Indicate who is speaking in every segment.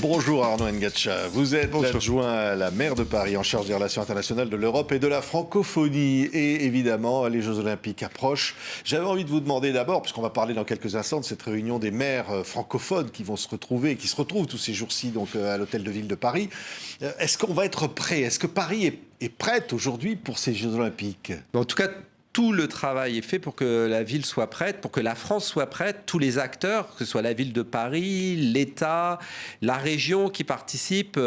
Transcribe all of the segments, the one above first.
Speaker 1: Bonjour Arnaud Ngacha, vous êtes l'adjoint à la maire de Paris en charge des relations internationales de l'Europe et de la francophonie. Et évidemment, les Jeux Olympiques approchent. J'avais envie de vous demander d'abord, puisqu'on va parler dans quelques instants de cette réunion des maires francophones qui vont se retrouver, qui se retrouvent tous ces jours-ci donc, à l'hôtel de ville de Paris. Est-ce qu'on va être prêt? Est-ce que Paris est prête aujourd'hui pour ces Jeux Olympiques?
Speaker 2: En tout cas, tout le travail est fait pour que la ville soit prête, pour que la France soit prête, tous les acteurs, que ce soit la ville de Paris, l'État, la région qui participe,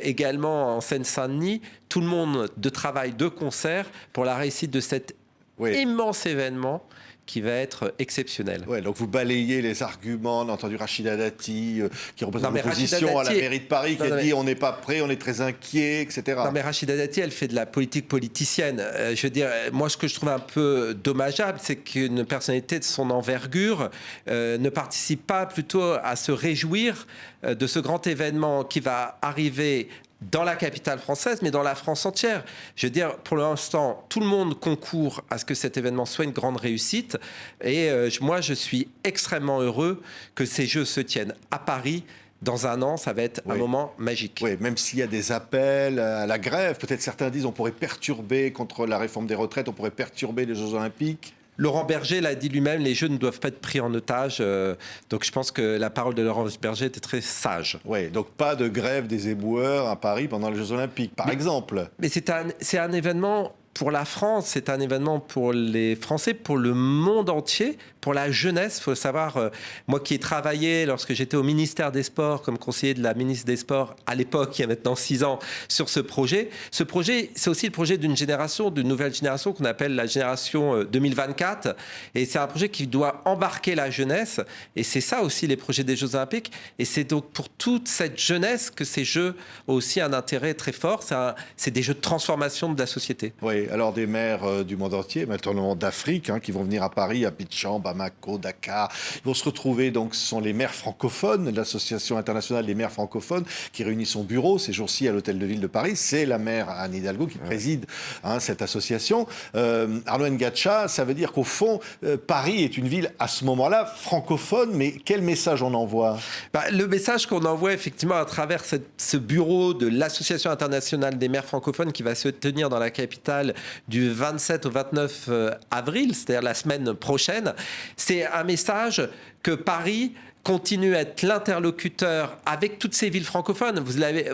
Speaker 2: également en Seine-Saint-Denis, tout le monde travaille de concert pour la réussite de cet immense événement qui va être exceptionnel.
Speaker 1: Ouais, donc vous balayez les arguments. On a entendu Rachida Dati, qui représente l'opposition à la mairie de Paris, qui a dit on n'est pas prêt, on est très inquiet, etc.
Speaker 2: Non mais Rachida Dati, elle fait de la politique politicienne. Je veux dire, moi ce que je trouve un peu dommageable, c'est qu'une personnalité de son envergure ne participe pas plutôt à se réjouir de ce grand événement qui va arriver dans la capitale française, mais dans la France entière. Je veux dire, pour l'instant, tout le monde concourt à ce que cet événement soit une grande réussite. Et moi, je suis extrêmement heureux que ces Jeux se tiennent à Paris. Dans un an, ça va être un moment magique.
Speaker 1: Oui, même s'il y a des appels à la grève, peut-être certains disent on pourrait perturber contre la réforme des retraites, on pourrait perturber les Jeux Olympiques.
Speaker 2: Laurent Berger l'a dit lui-même, les Jeux ne doivent pas être pris en otage. Donc je pense que la parole de Laurent Berger était très sage.
Speaker 1: Oui, donc pas de grève des éboueurs à Paris pendant les Jeux Olympiques, par exemple.
Speaker 2: Mais c'est un événement pour la France, c'est un événement pour les Français, pour le monde entier, pour la jeunesse. Il faut savoir, moi qui ai travaillé lorsque j'étais au ministère des Sports, comme conseiller de la ministre des Sports à l'époque, il y a maintenant 6 ans, sur ce projet. Ce projet, c'est aussi le projet d'une génération, d'une nouvelle génération qu'on appelle la génération 2024. Et c'est un projet qui doit embarquer la jeunesse. Et c'est ça aussi les projets des Jeux Olympiques. Et c'est donc pour toute cette jeunesse que ces Jeux ont aussi un intérêt très fort. C'est des Jeux de transformation de la société.
Speaker 1: Oui, alors des maires du monde entier, maintenant d'Afrique, qui vont venir à Paris, à Abidjan, Bamako, Dakar. Ils vont se retrouver, donc ce sont les maires francophones, l'Association internationale des maires francophones, qui réunit son bureau ces jours-ci à l'hôtel de ville de Paris. C'est la maire Anne Hidalgo qui préside cette association. Arnaud Ngacha, ça veut dire qu'au fond, Paris est une ville à ce moment-là francophone, mais quel message on envoie?
Speaker 2: Le message qu'on envoie effectivement à travers ce bureau de l'Association internationale des maires francophones qui va se tenir dans la capitale du 27 au 29 avril, c'est-à-dire la semaine prochaine, c'est un message que Paris continue à être l'interlocuteur avec toutes ces villes francophones. Vous l'avez,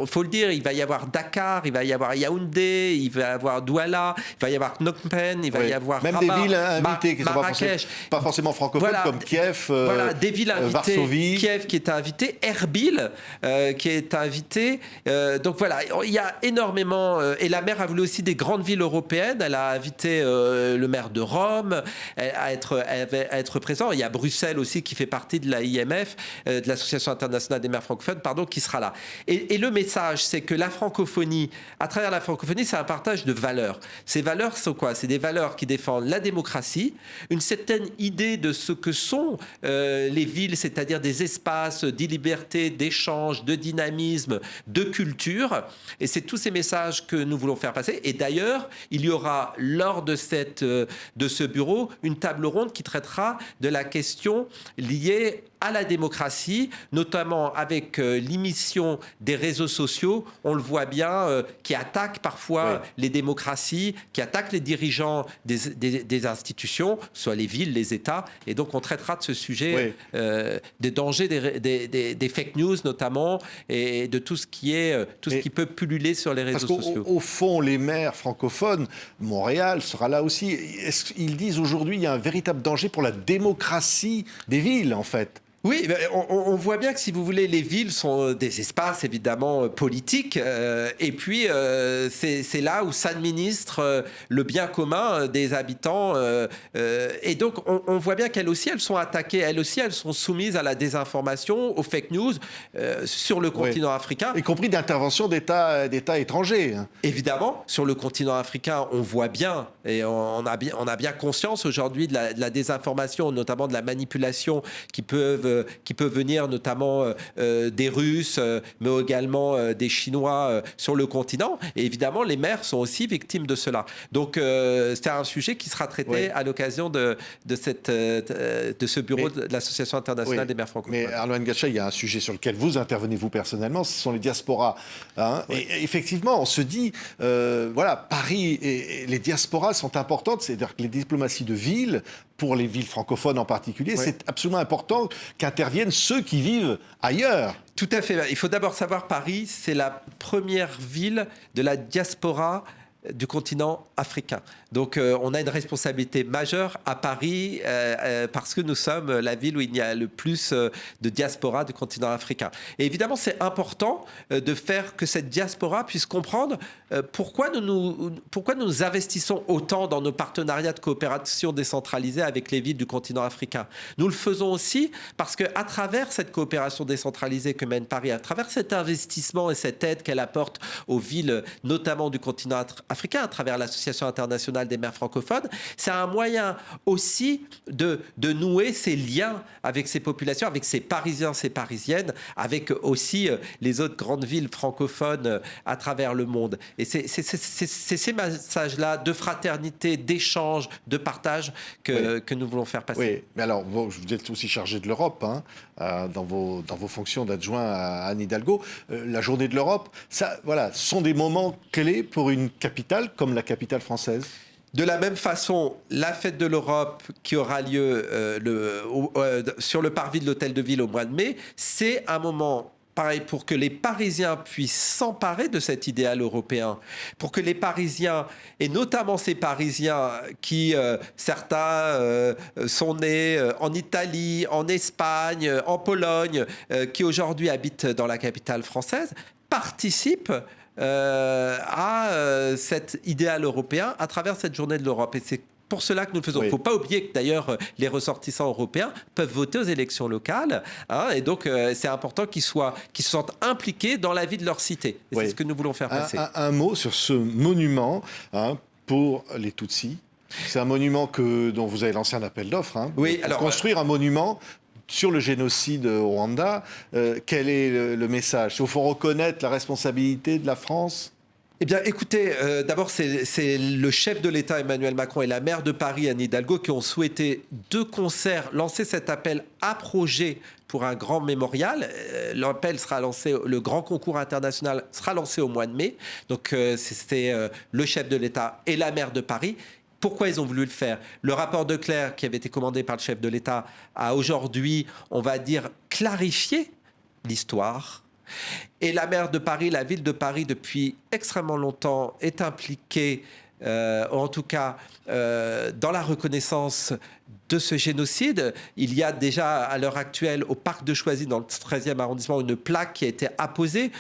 Speaker 2: faut le dire, il va y avoir Dakar, il va y avoir Yaoundé, il va y avoir Douala, il va y avoir Phnom Penh, il va y avoir
Speaker 1: même
Speaker 2: Rabat,
Speaker 1: des villes invitées qui ne sont pas forcément francophones, comme Kiev,
Speaker 2: des villes invitées,
Speaker 1: Varsovie.
Speaker 2: Kiev qui est invité, Erbil qui est invité. Donc voilà, il y a énormément. Et la maire a voulu aussi des grandes villes européennes. Elle a invité le maire de Rome à être présent. Il y a Bruxelles aussi qui fait partie de la IMF, de l'Association internationale des maires francophones, qui sera là. Et le message, c'est que la francophonie, à travers la francophonie, c'est un partage de valeurs. Ces valeurs sont quoi? C'est des valeurs qui défendent la démocratie, une certaine idée de ce que sont les villes, c'est-à-dire des espaces de d'échange, de dynamisme, de culture. Et c'est tous ces messages que nous voulons faire passer. Et d'ailleurs, il y aura, lors de ce bureau, une table ronde qui traitera de la question liée à la démocratie, notamment avec l'immission des réseaux sociaux, on le voit bien, qui attaquent parfois les démocraties, qui attaquent les dirigeants des institutions, soit les villes, les États. Et donc on traitera de ce sujet des dangers des fake news notamment, et de tout ce qui peut pulluler sur les réseaux sociaux.
Speaker 1: Au fond, les maires francophones, Montréal sera là aussi. Ils disent aujourd'hui qu'il y a un véritable danger pour la démocratie des villes, en fait.
Speaker 2: Oui, on voit bien que, si vous voulez, les villes sont des espaces évidemment politiques, et puis c'est là où s'administre le bien commun des habitants, et donc on voit bien qu'elles aussi, elles sont attaquées, elles aussi, elles sont soumises à la désinformation, aux fake news sur le continent africain.
Speaker 1: Y compris d'intervention d'États étrangers.
Speaker 2: Évidemment, sur le continent africain, on voit bien, et on a bien conscience aujourd'hui de la désinformation, notamment de la manipulation qui peuvent qui peut venir notamment des Russes, mais également des Chinois sur le continent. Et évidemment, les maires sont aussi victimes de cela. Donc, c'est un sujet qui sera traité à l'occasion de ce bureau de l'Association internationale des maires francophones.
Speaker 1: Mais Arnaud Ngacha, il y a un sujet sur lequel vous intervenez, vous personnellement, ce sont les diasporas. Hein. Et effectivement, on se dit, voilà, Paris et les diasporas sont importantes, c'est-à-dire que les diplomaties de ville, pour les villes francophones en particulier, c'est absolument important qu'interviennent ceux qui vivent ailleurs.
Speaker 2: Tout à fait. Il faut d'abord savoir, Paris, c'est la première ville de la diaspora du continent africain. Donc, on a une responsabilité majeure à Paris parce que nous sommes la ville où il y a le plus de diaspora du continent africain. Et évidemment, c'est important de faire que cette diaspora puisse comprendre pourquoi nous investissons autant dans nos partenariats de coopération décentralisée avec les villes du continent africain. Nous le faisons aussi parce qu'à travers cette coopération décentralisée que mène Paris, à travers cet investissement et cette aide qu'elle apporte aux villes, notamment du continent africain, à travers l'Association internationale des maires francophones, c'est un moyen aussi de nouer ces liens avec ces populations, avec ces Parisiens, ces Parisiennes, avec aussi les autres grandes villes francophones à travers le monde. Et c'est ces messages-là de fraternité, d'échange, de partage que nous voulons faire passer.
Speaker 1: Oui, mais alors, vous êtes aussi chargé de l'Europe, hein, dans vos fonctions d'adjoint à Anne Hidalgo. La journée de l'Europe, ça, voilà, ce sont des moments clés pour une capitale comme la capitale française.
Speaker 2: De la même façon, la fête de l'Europe qui aura lieu sur le parvis de l'Hôtel de Ville au mois de mai, c'est un moment pareil pour que les Parisiens puissent s'emparer de cet idéal européen, pour que les Parisiens, et notamment ces Parisiens qui, certains sont nés en Italie, en Espagne, en Pologne, qui aujourd'hui habitent dans la capitale française, participent à cet idéal européen à travers cette journée de l'Europe. Et c'est pour cela que nous le faisons. Il ne faut pas oublier que d'ailleurs les ressortissants européens peuvent voter aux élections locales, hein, et donc c'est important qu'ils se sentent impliqués dans la vie de leur cité. Et c'est ce que nous voulons faire passer.
Speaker 1: Un mot sur ce monument, hein, pour les Tutsis. C'est un monument dont vous avez lancé un appel d'offres, hein, pour construire un monument sur le génocide au Rwanda. Quel est le message? Il faut reconnaître la responsabilité de la France?
Speaker 2: Eh bien, écoutez, d'abord, c'est le chef de l'État, Emmanuel Macron, et la maire de Paris, Anne Hidalgo, qui ont souhaité de concert lancer cet appel à projet pour un grand mémorial. L'appel sera lancé, le grand concours international sera lancé au mois de mai. Donc, c'était le chef de l'État et la maire de Paris. Pourquoi ils ont voulu le faire? Le rapport de Clerc, qui avait été commandé par le chef de l'État, a aujourd'hui, on va dire, clarifié l'histoire. Et la maire de Paris, la ville de Paris, depuis extrêmement longtemps, est impliquée, en tout cas, dans la reconnaissance de ce génocide. Il y a déjà, à l'heure actuelle, au parc de Choisy, dans le 13e arrondissement, une plaque qui a été apposée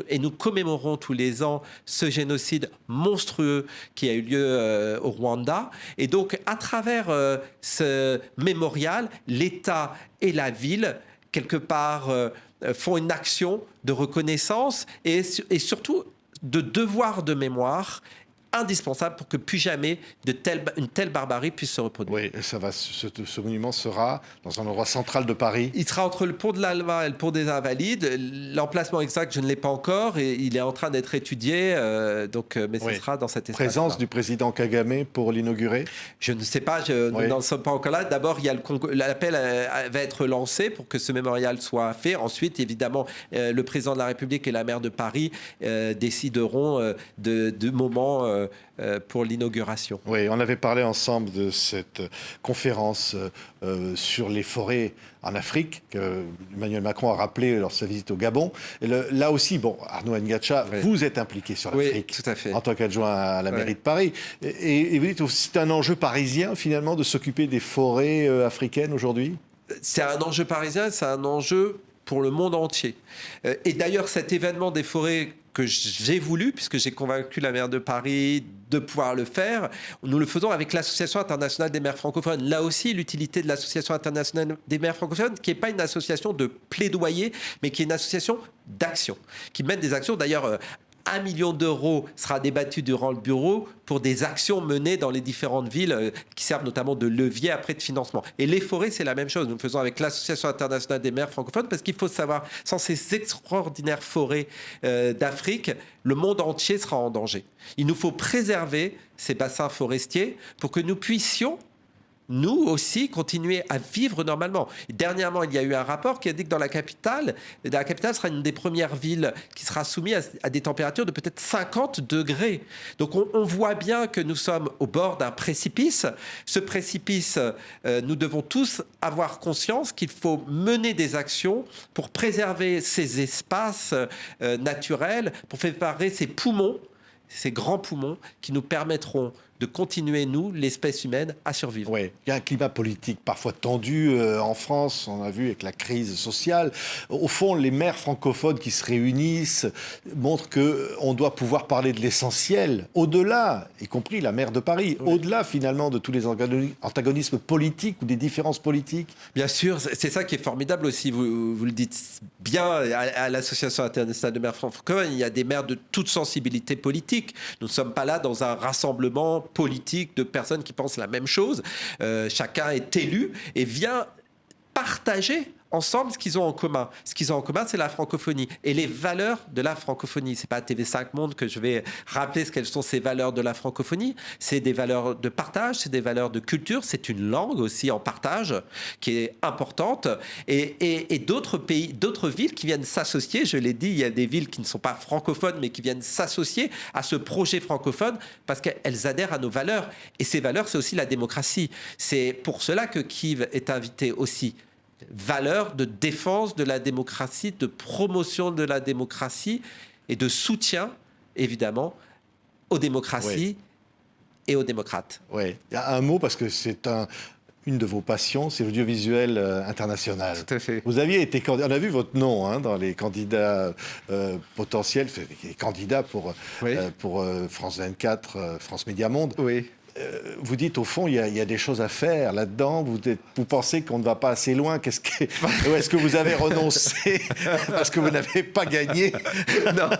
Speaker 2: et nous commémorons tous les ans ce génocide monstrueux qui a eu lieu au Rwanda. Et donc, à travers ce mémorial, l'État et la ville, quelque part, font une action de reconnaissance et surtout de devoir de mémoire indispensable pour que plus jamais une telle barbarie puisse se reproduire.
Speaker 1: Oui, et ce monument sera dans un endroit central de Paris.
Speaker 2: Il sera entre le pont de l'Alma et le pont des Invalides. L'emplacement exact, je ne l'ai pas encore et il est en train d'être étudié, mais ce sera dans cet espace.
Speaker 1: Présence du président Kagame pour l'inaugurer?
Speaker 2: Je ne sais pas, nous n'en sommes pas encore là. D'abord, l'appel va être lancé pour que ce mémorial soit fait. Ensuite, évidemment, le président de la République et la maire de Paris décideront de moments pour l'inauguration.
Speaker 1: Oui, on avait parlé ensemble de cette conférence sur les forêts en Afrique que Emmanuel Macron a rappelé lors de sa visite au Gabon. Et là aussi, Arnaud Ngacha, vous êtes impliqué sur l'Afrique,
Speaker 2: tout à fait,
Speaker 1: en tant qu'adjoint à la mairie de Paris. Et vous dites que c'est un enjeu parisien, finalement, de s'occuper des forêts africaines aujourd'hui?
Speaker 2: C'est un enjeu parisien, c'est un enjeu pour le monde entier. Et d'ailleurs, cet événement des forêts que j'ai voulu, puisque j'ai convaincu la maire de Paris de pouvoir le faire, nous le faisons avec l'Association internationale des maires francophones. Là aussi, l'utilité de l'Association internationale des maires francophones, qui n'est pas une association de plaidoyer, mais qui est une association d'action, qui mène des actions. D'ailleurs, 1 million d'euros sera débattu durant le bureau pour des actions menées dans les différentes villes qui servent notamment de levier après de financement. Et les forêts, c'est la même chose. Nous le faisons avec l'Association internationale des maires francophones parce qu'il faut savoir, sans ces extraordinaires forêts d'Afrique, le monde entier sera en danger. Il nous faut préserver ces bassins forestiers pour que nous puissions nous aussi continuer à vivre normalement. Dernièrement, il y a eu un rapport qui a dit que la capitale sera une des premières villes qui sera soumise à des températures de peut-être 50 degrés. Donc on voit bien que nous sommes au bord d'un précipice. Ce précipice, nous devons tous avoir conscience qu'il faut mener des actions pour préserver ces espaces naturels, pour préparer ces poumons, ces grands poumons qui nous permettront de continuer, nous, l'espèce humaine, à survivre.
Speaker 1: Oui, il y a un climat politique parfois tendu en France, on a vu avec la crise sociale. Au fond, les maires francophones qui se réunissent montrent qu'on doit pouvoir parler de l'essentiel, au-delà, y compris la maire de Paris, au-delà finalement de tous les antagonismes politiques ou des différences politiques.
Speaker 2: Bien sûr, c'est ça qui est formidable aussi, vous le dites bien, à l'Association internationale de maires francophones, il y a des maires de toute sensibilité politique. Nous ne sommes pas là dans un rassemblement politique de personnes qui pensent la même chose. Chacun est élu et vient partager ensemble ce qu'ils ont en commun. Ce qu'ils ont en commun, c'est la francophonie et les valeurs de la francophonie. C'est pas à TV5 Monde que je vais rappeler quelles sont ces valeurs de la francophonie. C'est des valeurs de partage, c'est des valeurs de culture, c'est une langue aussi en partage qui est importante. Et d'autres pays, d'autres villes qui viennent s'associer. Je l'ai dit, il y a des villes qui ne sont pas francophones, mais qui viennent s'associer à ce projet francophone parce qu'elles adhèrent à nos valeurs. Et ces valeurs, c'est aussi la démocratie. C'est pour cela que Kiev est invité aussi. Valeurs de défense de la démocratie, de promotion de la démocratie et de soutien, évidemment, aux démocraties et aux démocrates.
Speaker 1: Oui, il y a un mot parce que c'est une de vos passions, c'est l'audiovisuel international.
Speaker 2: Tout à fait.
Speaker 1: Vous aviez été candidat, on a vu votre nom dans les candidats potentiels, les candidats pour France 24, France Média Monde.
Speaker 2: Oui.
Speaker 1: Vous dites, au fond, il y a des choses à faire là-dedans. Vous pensez qu'on ne va pas assez loin. Ou est-ce que vous avez renoncé parce que vous n'avez pas gagné?
Speaker 2: Non.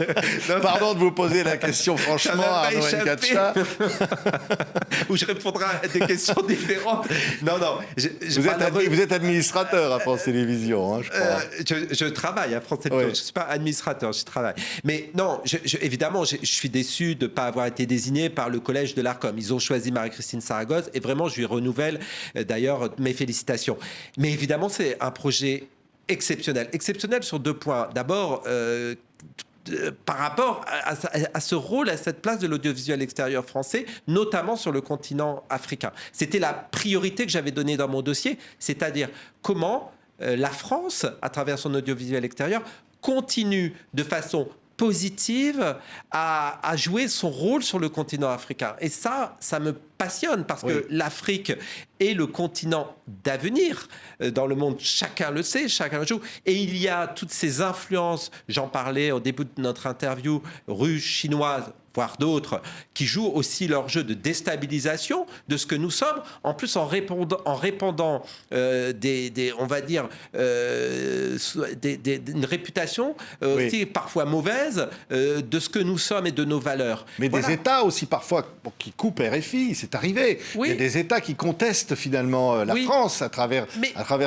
Speaker 1: Pardon de vous poser la question franchement, Arnaud Ngacha.
Speaker 2: Ou je répondrai à des questions différentes. Non.
Speaker 1: Vous êtes administrateur à France Télévisions, je crois.
Speaker 2: Je travaille à France Télévisions. Je ne suis pas administrateur, je travaille. Mais non, évidemment, je suis déçu de ne pas avoir été désigné par le collège de l'Arcom. Ils ont choisi Marie-Christine Saragosse et vraiment je lui renouvelle d'ailleurs mes félicitations. Mais évidemment c'est un projet exceptionnel sur 2 points. D'abord par rapport à ce rôle, à cette place de l'audiovisuel extérieur français, notamment sur le continent africain. C'était la priorité que j'avais donnée dans mon dossier, c'est-à-dire comment la France, à travers son audiovisuel extérieur, continue de façon positive à jouer son rôle sur le continent africain. Et ça me passionne parce que l'Afrique est le continent d'avenir dans le monde. Chacun le sait, chacun le joue. Et il y a toutes ces influences, j'en parlais au début de notre interview, russes, chinoises, voire d'autres, qui jouent aussi leur jeu de déstabilisation de ce que nous sommes, en plus en répandant on va dire, une réputation aussi parfois mauvaise de ce que nous sommes et de nos valeurs.
Speaker 1: Mais des États aussi parfois qui coupent RFI, c'est arrivé. Il y a des États qui contestent finalement la France à travers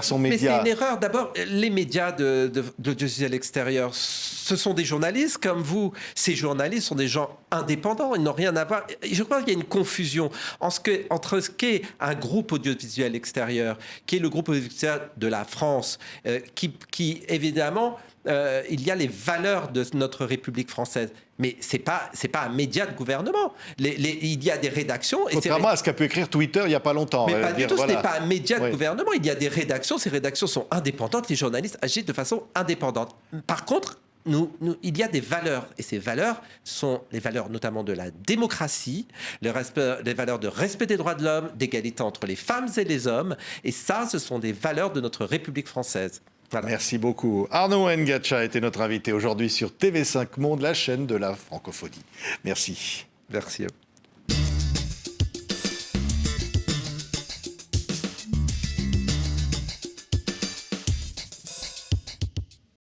Speaker 1: son média.
Speaker 2: Mais c'est une erreur. D'abord, les médias de l'audiovisuel extérieur, ce sont des journalistes comme vous. Ces journalistes sont des gens indépendants, ils n'ont rien à voir. Je crois qu'il y a une confusion entre ce qu'est un groupe audiovisuel extérieur, qui est le groupe audiovisuel de la France, qui évidemment, il y a les valeurs de notre République française. Mais c'est pas un média de gouvernement. Il y a des rédactions.
Speaker 1: Contrairement à ce qu'a pu écrire Twitter il n'y a pas longtemps.
Speaker 2: Mais pas du tout, ce n'est pas un média de gouvernement. Il y a des rédactions, ces rédactions sont indépendantes, les journalistes agissent de façon indépendante. Par contre, il y a des valeurs, et ces valeurs sont les valeurs notamment de la démocratie, les valeurs de respect des droits de l'homme, d'égalité entre les femmes et les hommes, et ça, ce sont des valeurs de notre République française. Voilà.
Speaker 1: Merci beaucoup. Arnaud Ngacha était notre invité aujourd'hui sur TV5 Monde, la chaîne de la francophonie. Merci.
Speaker 2: Merci.